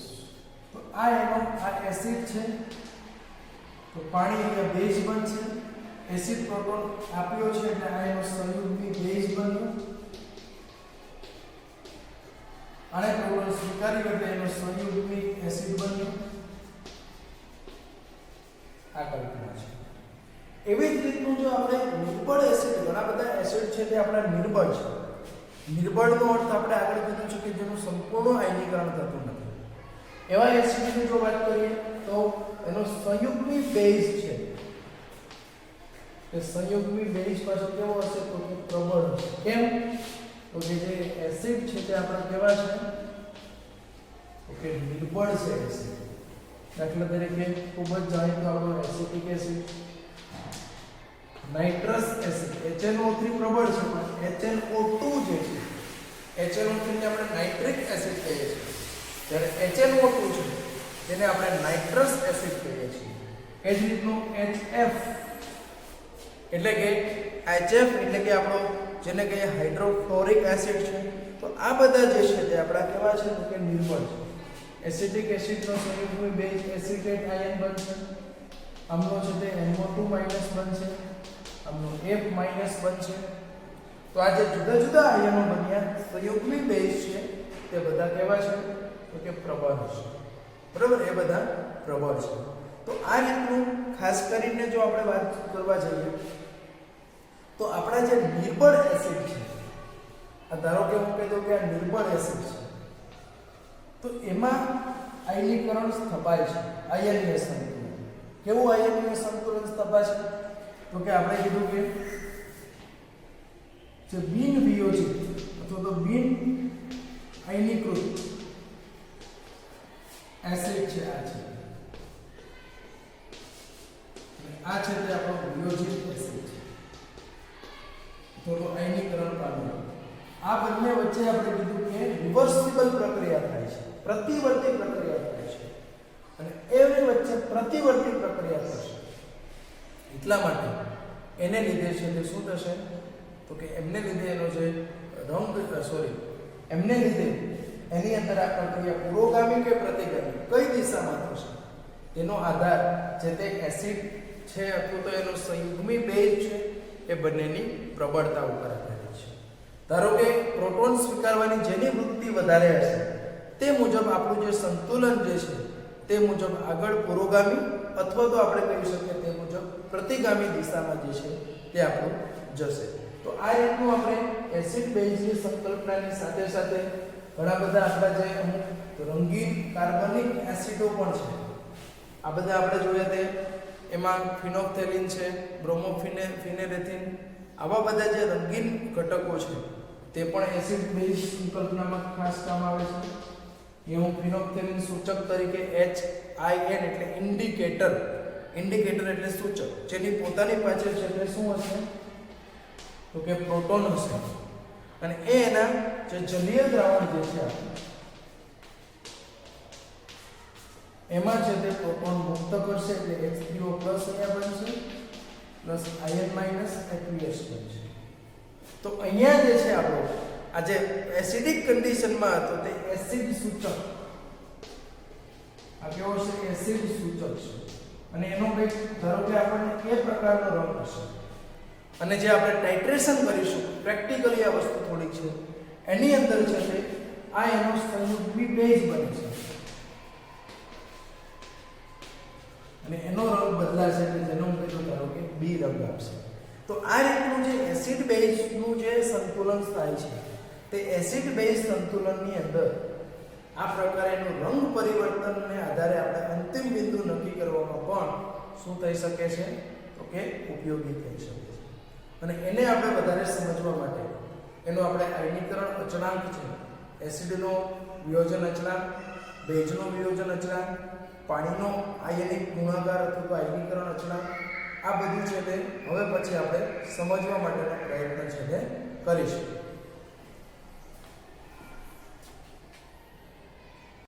તો આ એનો આ એસિડ છે તો પાણી અહીંયા બેઝ બનશે. એસિડ પ્રોટોન આપ્યો છે એટલે આ એનો સંયુગ્મી બેઝ બન્યો. આને પ્રોટોન સ્વીકાર્યો એટલે એનો સંયુગ્મી એસિડ બન્યો. આ કલ્પના છે. એવી જ રીતનું જો આપણે નિર્બળ એસિડ, ઘણા બધા એસિડ છે તે આપણા નિર્બળ છે. નિર્બળનો અર્થ આપણે આગળ કીધું છે કે જેનું સંપૂર્ણ આયનીકરણ થતું નથી. એવા એસિડની જો વાત કરીએ તો એનો સંયુગ્મી બેઝ છે તે સંયુગ્મી બેઝ પાછો કેવો હશે તો કે પ્રબળ હશે. કેમ તો કે જે એસિડ છે તે આપણા કેવા છે તો કે નિર્બળ છે એસિડ. દાખલા તરીકે ખૂબ જ જાણીતું આપણું acetic acid, nitrous acid HNO3 પ્રબળ છે પણ HNO2 જે છે HNO3 ને આપણે નાઇટ્રિક એસિડ કહીએ છીએ જ્યારે HNO2 છે તેને આપણે નાઇટ્રસ એસિડ કહીએ છીએ. એ જ રીતનું HF એટલે કે આપણો જેને કહીએ હાઇડ્રોફ્લોરિક એસિડ છે. તો આ બધા જે છે તે આપણા કેવા છે તો કે નિર્બળ છે. એસિટિક એસિડનો સંયુગ્મી બેઝ એસિટેટ આયન બનશે. આમનો છે તે NO2- બનશે. આમનો F- બનશે. તો આ જે જુદા જુદા આયનો બન્યા સંયુગ્મી બેઝ છે તે બધા કેવા છે તો કે પ્રબળ છે. બરાબર, એ બધા પ્રબળ છે. તો આ રીતનું ખાસ કરીને જો આપણે વાત કરવા જઈએ તો આપણા જે નિર્બળ એસિડ છે, આ ધારો કે હું કહી દઉં કે આ નિર્બળ એસિડ છે તો એમાં આયનીકરણ સ્થપાય છે. આયનીય સંતુલન. કેવું આયનીય સંતુલન સ્થપાય છે તો કે આપણે કીધું કે જે બિન વિયોજિત અથવા તો બિન આયનીકૃત એસિડ છે આ છે તે આપણો વિયોજિત એસિડ છે થોડો આયનીકરણ પામ્યો. આ બંને વચ્ચે આપણે કીધું કે રિવર્સિબલ પ્રક્રિયા થાય છે, પ્રતિવર્તી પ્રક્રિયા થાય છે અને એની વચ્ચે પ્રતિવર્તી પ્રક્રિયા થશે. એટલા માટે એને લીધે છે તે શું થશે તો કે એમને લીધે એનો જે એમને લીધે એની અંદર આ પ્રક્રિયા પુરોગામી કે પ્રતિગામી કઈ દિશામાં થશે તેનો આધાર જે તે એસિડ છે અથવા તો એનો સંયુગ્મી બેઝ છે એ બંનેની પ્રબળતા ઉપર આધારિત છે. ધારો કે પ્રોટોન સ્વીકારવાની જેની વૃત્તિ વધારે હશે તે મુજબ આપણું જે સંતુલન જે છે તે મુજબ આગળ પુરોગામી અથવા તો આપણે કહી શકીએ તે મુજબ પ્રતિગામી દિશામાં જે છે તે આપણું જશે. તો આ રીતનું આપણે એસિડ બેઝની સંકલ્પનાની સાથે સાથે ઘણા બધા આપણા જે અમુક રંગીન કાર્બનિક એસિડો પણ છે આ બધા આપણે જોયા તે એમાં ફિનોલ્ફથેલિન છે, બ્રોમોફિનેરેથિન, આવા બધા જે રંગીન ઘટકો છે તે પણ એસિડ બેઝ સંકલ્પનામાં ખાસ કામ આવે છે. એ હું ફિનોલ્ફથેલિન સૂચક તરીકે HIN એટલે ઇન્ડિકેટર એટલે સૂચક જેની પોતાની પાછળ છે તે શું હશે તો કે પ્રોટોન હશે અને એના જે જલીય દ્રાવણ જે છે એમાં છે તે પ્રોટોન મુક્ત કરશે એટલે H3O+ અહીંયા બનશે પ્લસ આયન માઈનસ H2S બનશે. તો અહીંયા જે છે આપણો આ જે એસિડિક કન્ડિશનમાં હતો તે એસિડ સૂચક આ કેવો છે એસિડ સૂચક છે અને એનો કંઈક ધારો કે આપણને એ પ્રકારનો રંગ હશે અને જે આપણે ટાઇટ્રેશન કરીશું પ્રેક્ટિકલી આ વસ્તુ થોડીક છે એની અંદર છે તે આ એનો સંયુગ્મી બેઝ બને છે અને એનો રંગ બદલાશે એટલે જેનો હું કીધું ધારો કે બી રંગ આપશે. તો આ રીતનું જે એસિડ બેઝનું જે સંતુલન થાય છે તે એસિડ બેઝ સંતુલનની અંદર આ પ્રકારેનું રંગ પરિવર્તનને આધારે આપણે અંતિમ બિંદુ નક્કી કરવામાં પણ શું થઈ શકે છે તો કે ઉપયોગી થઈ શકે છે. અને એને આપણે વધારે સમજવા માટે એનો આપણે આયનીકરણ અચળાંક છે, એસિડનો વિયોજન અચળાંક, ભેજનો વિયોજન અચળાંક, પાણીનો આયનિક ગુણાકાર અથવા તો આયનીકરણ અચળાંક, આ બધું છે તે હવે પછી આપણે સમજવા માટેનો પ્રયત્ન છે તે કરીશું.